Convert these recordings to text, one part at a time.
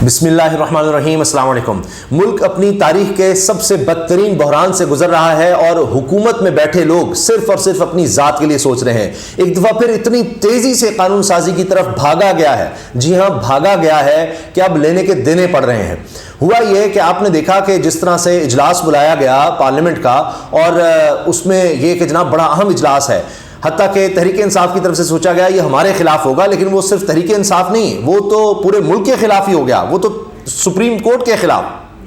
بسم اللہ الرحمن الرحیم۔ السلام علیکم۔ ملک اپنی تاریخ کے سب سے بدترین بحران سے گزر رہا ہے اور حکومت میں بیٹھے لوگ صرف اور صرف اپنی ذات کے لیے سوچ رہے ہیں۔ ایک دفعہ پھر اتنی تیزی سے قانون سازی کی طرف بھاگا گیا ہے، جی ہاں بھاگا گیا ہے کہ اب لینے کے دینے پڑ رہے ہیں۔ ہوا یہ کہ آپ نے دیکھا کہ جس طرح سے اجلاس بلایا گیا پارلیمنٹ کا، اور اس میں یہ کہ جناب بڑا اہم اجلاس ہے، حتیٰ کہ تحریک انصاف کی طرف سے سوچا گیا یہ ہمارے خلاف ہوگا، لیکن وہ صرف تحریک انصاف نہیں، وہ تو پورے ملک کے خلاف ہی ہو گیا، وہ تو سپریم کورٹ کے خلاف۔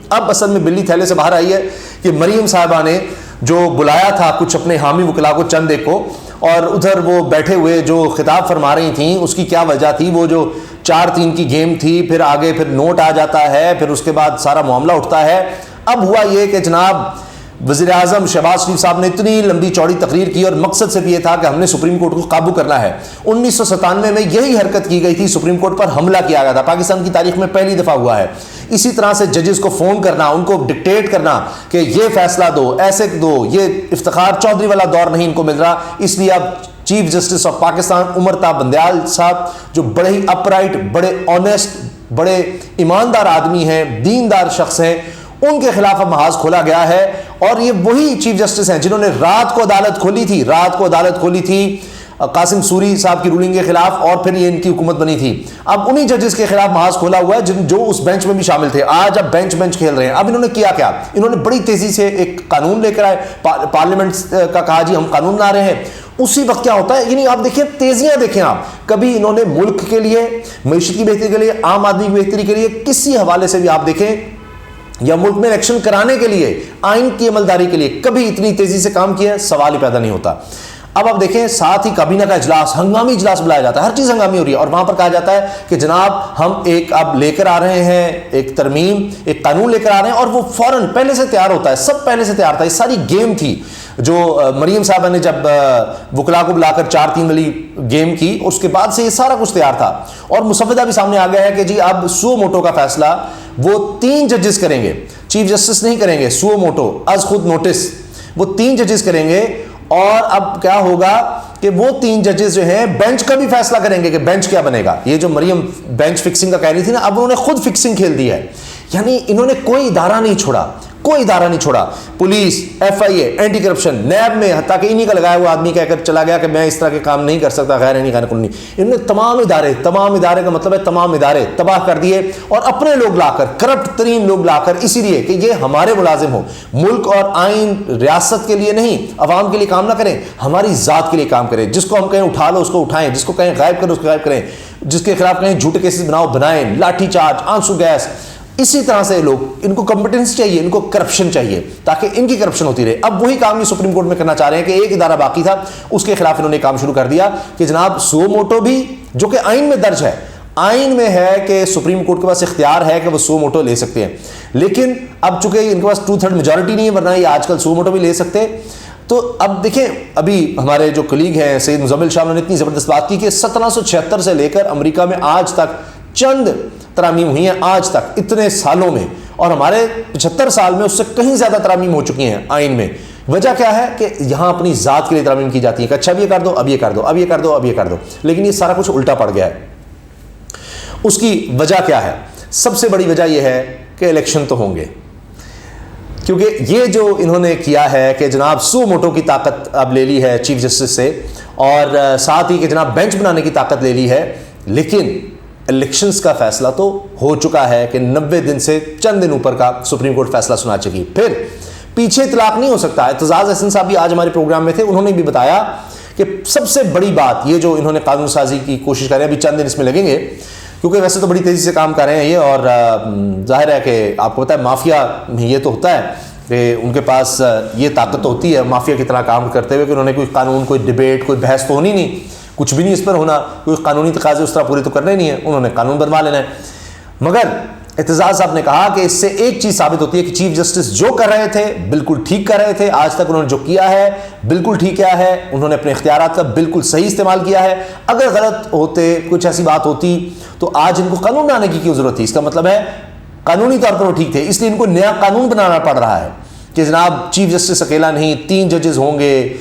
اب اصل میں بلی تھیلے سے باہر آئی ہے کہ مریم صاحبہ نے جو بلایا تھا کچھ اپنے حامی وکلاء کو چند ایک کو، اور ادھر وہ بیٹھے ہوئے جو خطاب فرما رہی تھیں اس کی کیا وجہ تھی، وہ جو 4-3 کی گیم تھی، پھر آگے پھر نوٹ آ جاتا ہے، پھر اس کے بعد سارا معاملہ اٹھتا ہے۔ اب ہوا یہ کہ جناب وزیر اعظم شہباز شریف صاحب نے اتنی لمبی چوڑی تقریر کی، اور مقصد صرف یہ تھا کہ ہم نے سپریم کورٹ کو قابو کرنا ہے۔ 1997 میں یہی حرکت کی گئی تھی، سپریم کورٹ پر حملہ کیا گیا تھا، پاکستان کی تاریخ میں پہلی دفعہ ہوا ہے۔ اسی طرح سے ججز کو فون کرنا، ان کو ڈکٹیٹ کرنا کہ یہ فیصلہ دو، ایسے دو، یہ افتخار چودھری والا دور نہیں ان کو مل رہا۔ اس لیے اب چیف جسٹس آف پاکستان عمر تا بندیال صاحب، جو بڑے ہی اپرائٹ، بڑے آنیسٹ، بڑے ایماندار آدمی ہیں، دیندار شخص ہیں، ان کے خلاف اب محاذ کھولا گیا ہے۔ اور یہ وہی چیف جسٹس ہیں جنہوں نے رات کو عدالت کھولی تھی قاسم سوری صاحب کی رولنگ کے خلاف، اور پھر یہ ان کی حکومت بنی تھی۔ اب انہی ججز کے خلاف محاذ کھولا ہوا ہے جو اس بینچ میں بھی شامل تھے۔ آج اب بینچ کھیل رہے ہیں۔ اب انہوں نے کیا، انہوں نے بڑی تیزی سے ایک قانون لے کر آئے، پارلیمنٹ کا کہا جی ہم قانون لا رہے ہیں۔ اسی وقت کیا ہوتا ہے، یعنی آپ دیکھیں تیزیاں دیکھیں آپ، کبھی انہوں نے ملک کے لیے، معیشت کی بہتری کے لیے، عام آدمی کی بہتری کے لیے، کسی حوالے سے بھی آپ دیکھیں، یا ملک میں الیکشن کرانے کے لیے، آئین کی عملداری کے لیے کبھی اتنی تیزی سے کام کیا ہے، سوال ہی پیدا نہیں ہوتا۔ اب آپ دیکھیں ساتھ ہی کابینہ کا اجلاس، ہنگامی اجلاس بلایا جاتا ہے، ہر چیز ہنگامی ہو رہی ہے، اور وہاں پر کہا جاتا ہے کہ جناب ہم ایک اب لے کر آ رہے ہیں، ایک ترمیم، ایک قانون لے کر آ رہے ہیں، اور وہ فوراً پہلے سے تیار ہوتا ہے، سب پہلے سے تیار تھا۔ یہ ساری گیم تھی جو مریم صاحبہ نے جب وکلاء کو بلا کر 4-3 والی گیم کی، اس کے بعد سے یہ سارا کچھ تیار تھا، اور مسودہ بھی سامنے آ گیا ہے کہ جی اب سو موٹو کا فیصلہ وہ 3 ججز کریں گے، چیف جسٹس نہیں کریں گے، سو موٹو از خود نوٹس، وہ 3 ججز کریں گے۔ اور اب کیا ہوگا کہ وہ 3 ججز جو ہیں بینچ کا بھی فیصلہ کریں گے کہ بینچ کیا بنے گا۔ یہ جو مریم بینچ فکسنگ کا کہہ رہی تھی نا، اب انہوں نے خود فکسنگ کھیل دی ہے، یعنی انہوں نے کوئی ادارہ نہیں چھوڑا، پولیس، ایف آئی اے، اینٹی کرپشن، نیب میں، حتیٰ کہ انہی کا لگایا ہوا آدمی کہہ کر چلا گیا کہ میں اس طرح کے کام نہیں کر سکتا، غیر قانونی۔ انہوں نے تمام ادارے کا مطلب ہے تمام ادارے تباہ کر دیے، اور اپنے لوگ لا کر، کرپٹ ترین لوگ لا کر، اسی لیے کہ یہ ہمارے ملازم ہو، ملک اور آئین ریاست کے لیے نہیں، عوام کے لیے کام نہ کریں، ہماری ذات کے لیے کام کریں۔ جس کو ہم کہیں اٹھا لو اس کو اٹھائیں، جس کو کہیں غائب کرو اس کو غائب کریں، جس کے خلاف کہیں جھوٹے کیسز بنائیں، لاٹھی چارج، آنسو گیس۔ اسی طرح سے لوگ، ان کو کمپٹنس چاہیے، ان کو کرپشن چاہیے، تاکہ ان کی کرپشن ہوتی رہے۔ اب وہی کام یہ سپریم کورٹ میں کرنا چاہ رہے ہیں کہ ایک ادارہ باقی تھا، اس کے خلاف انہوں نے کام شروع کر دیا کہ جناب سو موٹو بھی، جو کہ آئین میں درج ہے، آئین میں ہے کہ سپریم کورٹ کے پاس اختیار ہے کہ وہ سو موٹو لے سکتے ہیں، لیکن اب چونکہ ان کے پاس 2/3 میجورٹی نہیں ہے، ورنہ یہ آج کل سو موٹو بھی لے سکتے۔ تو اب دیکھیں، ابھی ہمارے جو کلیگ ہیں سید مزمل شاہ نے اتنی زبردست بات کی کہ 1776 سے لے کر امریکہ میں آج تک چند ترامیم ہوئی ہیں، آج تک اتنے سالوں میں، اور ہمارے 75 سال میں اس سے کہیں زیادہ ترامیم ہو چکی ہیں آئین میں۔ وجہ کیا ہے کہ یہاں اپنی ذات کے لیے ترامیم کی جاتی ہے کہ اچھا اب یہ کر دو، اب یہ کر دو، اب یہ کر دو، اب یہ کر دو، لیکن یہ سارا کچھ الٹا پڑ گیا ہے۔ اس کی وجہ کیا ہے؟ سب سے بڑی وجہ یہ ہے کہ الیکشن تو ہوں گے، کیونکہ یہ جو انہوں نے کیا ہے کہ جناب سو موٹو کی طاقت اب لے لی ہے چیف جسٹس سے، اور ساتھ ہی کہ جناب بینچ بنانے کی طاقت لے لی ہے، لیکن الیکشنز کا فیصلہ تو ہو چکا ہے کہ 90 دن سے چند دن اوپر کا سپریم کورٹ فیصلہ سنا چکی، پھر پیچھے اطلاق نہیں ہو سکتا۔ اعتزاز احسن صاحب بھی آج ہمارے پروگرام میں تھے، انہوں نے بھی بتایا کہ سب سے بڑی بات یہ جو انہوں نے قانون سازی کی کوشش کر رہے ہیں، ابھی چند دن اس میں لگیں گے، کیونکہ ویسے تو بڑی تیزی سے کام کر رہے ہیں یہ، اور ظاہر ہے کہ آپ کو پتہ ہے مافیا میں یہ تو ہوتا ہے کہ ان کے پاس یہ طاقت تو ہوتی ہے مافیا کی طرح کام کرتے ہوئے کہ انہوں نے کوئی قانون، کوئی ڈبیٹ، کوئی بحث تو ہونی نہیں، کچھ بھی نہیں اس پر ہونا، کوئی قانونی تقاضے اس طرح پورے تو کرنے نہیں ہیں، انہوں نے قانون بنوا لینا ہے۔ مگر اعتزاز صاحب نے کہا کہ اس سے ایک چیز ثابت ہوتی ہے کہ چیف جسٹس جو کر رہے تھے بالکل ٹھیک کر رہے تھے، آج تک انہوں نے جو کیا ہے بالکل ٹھیک کیا ہے، انہوں نے اپنے اختیارات کا بالکل صحیح استعمال کیا ہے۔ اگر غلط ہوتے، کچھ ایسی بات ہوتی تو آج ان کو قانون بنانے کی کیوں ضرورت تھی؟ اس کا مطلب ہے قانونی طور پر وہ ٹھیک تھے، اس لیے ان کو نیا قانون بنانا پڑ رہا ہے کہ جناب چیف جسٹس اکیلا نہیں، 3 ججز ہوں گے،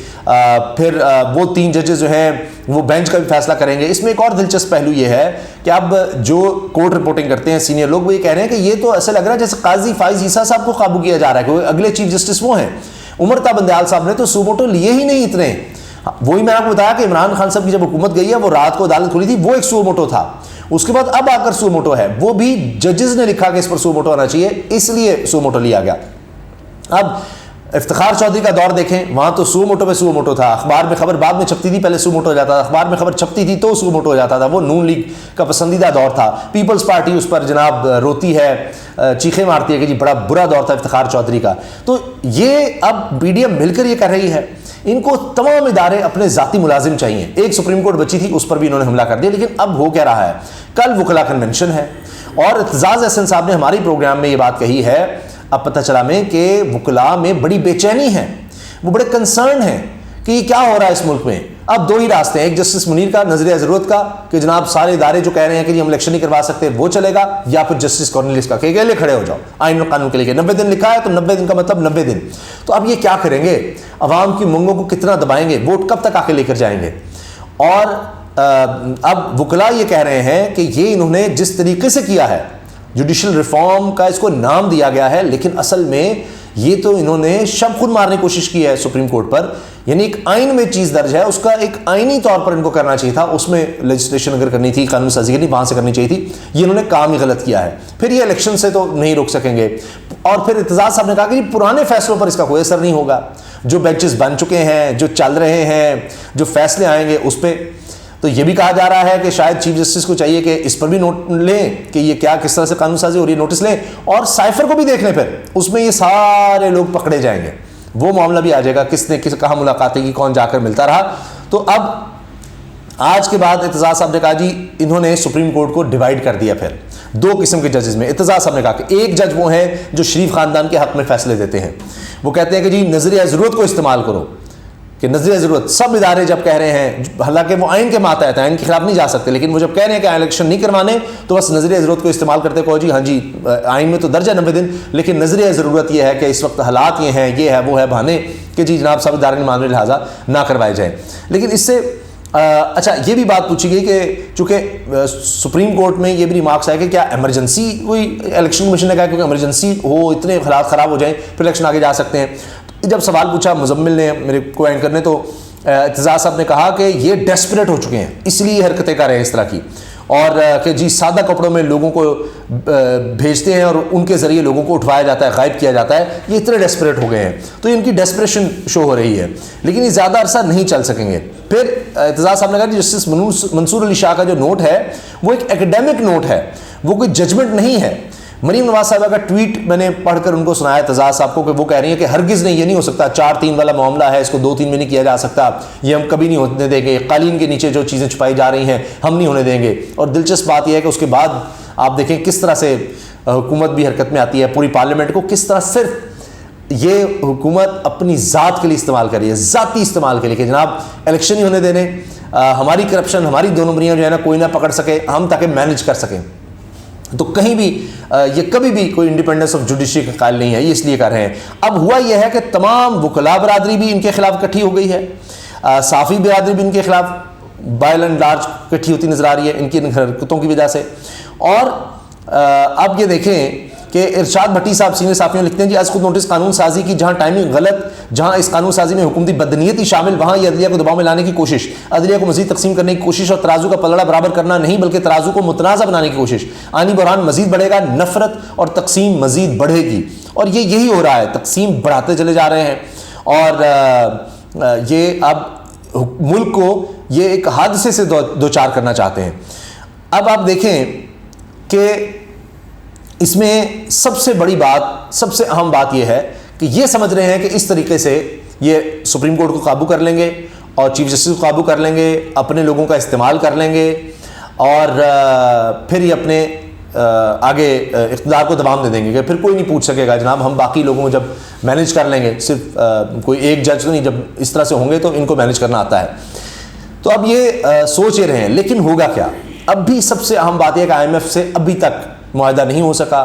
پھر وہ 3 ججز جو ہیں وہ بینچ کا بھی فیصلہ کریں گے۔ اس میں ایک اور دلچسپ پہلو یہ ہے کہ اب جو کورٹ رپورٹنگ کرتے ہیں سینئر لوگ، وہ یہ کہہ رہے ہیں کہ یہ تو ایسا لگ رہا ہے جیسے قاضی فائز عیسیٰ صاحب کو قابو کیا جا رہا ہے، کہ اگلے چیف جسٹس وہ ہیں۔ عمر تا بندیال صاحب نے تو سو موٹو لیے ہی نہیں اتنے، وہی میں آپ کو بتایا کہ عمران خان صاحب کی جب حکومت گئی ہے وہ رات کو عدالت کھلی تھی، وہ ایک سو موٹو تھا، اس کے بعد اب آ کر سو موٹو ہے، وہ بھی ججز نے لکھا کہ اس پر سو موٹو آنا چاہیے، اس لیے سو موٹو لیا گیا۔ اب افتخار چودھری کا دور دیکھیں، وہاں تو سو موٹو پہ سو موٹو تھا، اخبار میں خبر بعد میں چھپتی تھی، پہلے سو موٹو ہو جاتا تھا، اخبار میں خبر چھپتی تھی تو سو موٹو ہو جاتا تھا، وہ نون لیگ کا پسندیدہ دور تھا۔ پیپلز پارٹی اس پر جناب روتی ہے، چیخیں مارتی ہے کہ جی بڑا برا دور تھا افتخار چودھری کا۔ تو یہ اب پی ڈی ایم مل کر یہ کر رہی ہے، ان کو تمام ادارے اپنے ذاتی ملازم چاہیے۔ ایک سپریم کورٹ بچی تھی، اس پر بھی انہوں نے حملہ کر دیا، لیکن اب ہو کیا رہا ہے، کل وکلا کنونشن ہے اور اعتزاز احسن صاحب نے ہماری پروگرام میں یہ بات کہی ہے، اب پتہ چلا میں کہ وکلا میں بڑی بے چینی ہے، وہ بڑے کنسرن ہیں کہ یہ کیا ہو رہا ہے اس ملک میں۔ اب 2 ہی راستے ہیں، ایک جسٹس منیر کا نظریہ ضرورت کا کہ جناب سارے ادارے جو کہہ رہے ہیں کہ ہم الیکشن نہیں کروا سکتے وہ چلے گا، یا پھر جسٹس کارنیلیس کا کہ اکیلے کھڑے ہو جاؤ آئین و قانون کے لیے، 90 دن لکھا ہے تو 90 دن کا مطلب 90 دن۔ تو اب یہ کیا کریں گے، عوام کی منگوں کو کتنا دبائیں گے، ووٹ کب تک آ کے لے کر جائیں گے؟ اور اب وکلا یہ کہہ رہے ہیں کہ یہ انہوں نے جس طریقے سے کیا ہے، جوڈیشل ریفارم کا اس کو نام دیا گیا ہے، لیکن اصل میں یہ تو انہوں نے شب خود مارنے کی کوشش کی ہے سپریم کورٹ پر، یعنی ایک آئین میں چیز درج ہے، اس کا ایک آئینی طور پر ان کو کرنا چاہیے تھا، اس میں لیجسلیشن اگر کرنی تھی، قانون سازی کرنی، وہاں سے کرنی چاہیے تھی، یہ انہوں نے کام ہی غلط کیا ہے۔ پھر یہ الیکشن سے تو نہیں روک سکیں گے، اور پھر اعتزاز صاحب نے کہا کہ پرانے فیصلوں پر اس کا کوئی اثر نہیں ہوگا، جو بینچز بن چکے ہیں، جو چل رہے ہیں، جو فیصلے آئیں گے اس پہ۔ تو یہ بھی کہا جا رہا ہے کہ شاید چیف جسٹس کو چاہیے کہ اس پر بھی نوٹ لیں کہ یہ کیا کس طرح سے قانون سازی ہو رہی ہے، نوٹس لیں، اور سائفر کو بھی دیکھ لیں، پھر اس میں یہ سارے لوگ پکڑے جائیں گے، وہ معاملہ بھی آ جائے گا، کس نے کہاں ملاقاتیں کی، کون جا کر ملتا رہا۔ تو اب آج کے بعد اعتزاز صاحب نے کہا جی انہوں نے سپریم کورٹ کو ڈیوائیڈ کر دیا، پھر 2 قسم کے ججز میں۔ اعتزاز صاحب نے کہا کہ ایک جج وہ ہیں جو شریف خاندان کے حق میں فیصلے دیتے ہیں، وہ کہتے ہیں کہ جی نظریہ ضرورت کو استعمال کرو، کہ نظریہ ضرورت سب ادارے جب کہہ رہے ہیں، حالانکہ وہ آئین کے ماتحت ہیں، آئین کے خلاف نہیں جا سکتے، لیکن وہ جب کہہ رہے ہیں کہ الیکشن نہیں کروانے تو بس نظریہ ضرورت کو استعمال کرتے کہو جی ہاں جی آئین میں تو درج ہے 90 دن، لیکن نظریہ ضرورت یہ ہے کہ اس وقت حالات یہ ہیں، یہ ہے وہ ہے، بہانے کہ جی جناب سب ادارے نہیں مان رہے لہٰذا نہ کروائے جائیں۔ لیکن اس سے اچھا یہ بھی بات پوچھی گئی کہ چونکہ سپریم کورٹ میں یہ بھی ریمارکس ہے کہ کیا ایمرجنسی کوئی، الیکشن کمیشن نے کہا کہ ایمرجنسی ہو، اتنے حالات خراب ہو جائیں پھر الیکشن آگے جا سکتے ہیں۔ جب سوال پوچھا مزمل نے میرے کو اینکر نے، تو اعتزاز صاحب نے کہا کہ یہ ڈیسپریٹ ہو چکے ہیں، اس لیے حرکتیں کر رہے ہیں اس طرح کی، اور کہ جی سادہ کپڑوں میں لوگوں کو بھیجتے ہیں اور ان کے ذریعے لوگوں کو اٹھوایا جاتا ہے، غائب کیا جاتا ہے، یہ اتنے ڈیسپریٹ ہو گئے ہیں، تو ان کی ڈیسپریشن شو ہو رہی ہے، لیکن یہ زیادہ عرصہ نہیں چل سکیں گے۔ پھر اعتزاز صاحب نے کہا کہ جسٹس منصور علی شاہ کا جو نوٹ ہے وہ ایک ایکیڈیمک نوٹ ہے، وہ کوئی ججمنٹ نہیں ہے۔ مریم نواز صاحبہ کا ٹویٹ میں نے پڑھ کر ان کو سنایا اعتزاز صاحب کو، کہ وہ کہہ رہی ہیں کہ ہرگز نہیں، یہ نہیں ہو سکتا، 4-3 والا معاملہ ہے، اس کو 2-3 میں نہیں کیا جا سکتا، یہ ہم کبھی نہیں ہونے دیں گے، قالین کے نیچے جو چیزیں چھپائی جا رہی ہیں ہم نہیں ہونے دیں گے۔ اور دلچسپ بات یہ ہے کہ اس کے بعد آپ دیکھیں کس طرح سے حکومت بھی حرکت میں آتی ہے، پوری پارلیمنٹ کو کس طرح صرف یہ حکومت اپنی ذات کے لیے استعمال کر رہی ہے، ذاتی استعمال کے لیے، کہ جناب الیکشن نہیں ہونے دینے، ہماری کرپشن، ہماری 2 نمبریاں جو ہے نا کوئی نہ پکڑ سکے، ہم تاکہ مینج کر سکیں۔ تو کہیں بھی یہ کبھی بھی کوئی انڈیپینڈنس آف جوڈیشری کا قائل نہیں ہے، یہ اس لیے کر رہے ہیں۔ اب ہوا یہ ہے کہ تمام وکلا برادری بھی ان کے خلاف اکٹھی ہو گئی ہے، صحافی برادری بھی ان کے خلاف بائی اینڈ لارج اکٹھی ہوتی نظر آ رہی ہے ان کی حرکتوں کی وجہ سے۔ اور اب یہ دیکھیں کہ ارشاد بھٹی صاحب سینئر صحافیوں لکھتے ہیں جی از خود نوٹس قانون سازی کی جہاں ٹائمنگ غلط، جہاں اس قانون سازی میں حکومتی بدنیتی شامل، وہاں یہ عدلیہ کو دباؤ میں لانے کی کوشش، عدلیہ کو مزید تقسیم کرنے کی کوشش اور ترازو کا پلڑا برابر کرنا نہیں بلکہ ترازو کو متنازع بنانے کی کوشش، آئینی بحران مزید بڑھے گا، نفرت اور تقسیم مزید بڑھے گی، اور یہی ہو رہا ہے، تقسیم بڑھاتے چلے جا رہے ہیں، اور یہ اب ملک کو یہ ایک حادثے سے دوچار کرنا چاہتے ہیں۔ اب آپ دیکھیں کہ اس میں سب سے بڑی بات، سب سے اہم بات یہ ہے کہ یہ سمجھ رہے ہیں کہ اس طریقے سے یہ سپریم کورٹ کو قابو کر لیں گے اور چیف جسٹس کو قابو کر لیں گے، اپنے لوگوں کا استعمال کر لیں گے، اور پھر یہ اپنے آگے اقتدار کو دوام دے دیں گے کہ پھر کوئی نہیں پوچھ سکے گا، جناب ہم باقی لوگوں کو جب مینیج کر لیں گے، صرف کوئی ایک جج تو نہیں، جب اس طرح سے ہوں گے تو ان کو مینیج کرنا آتا ہے۔ تو اب یہ سوچ یہ رہے ہیں، لیکن ہوگا کیا؟ اب بھی سب سے اہم بات یہ کہ IMF سے ابھی تک معاہدہ نہیں ہو سکا،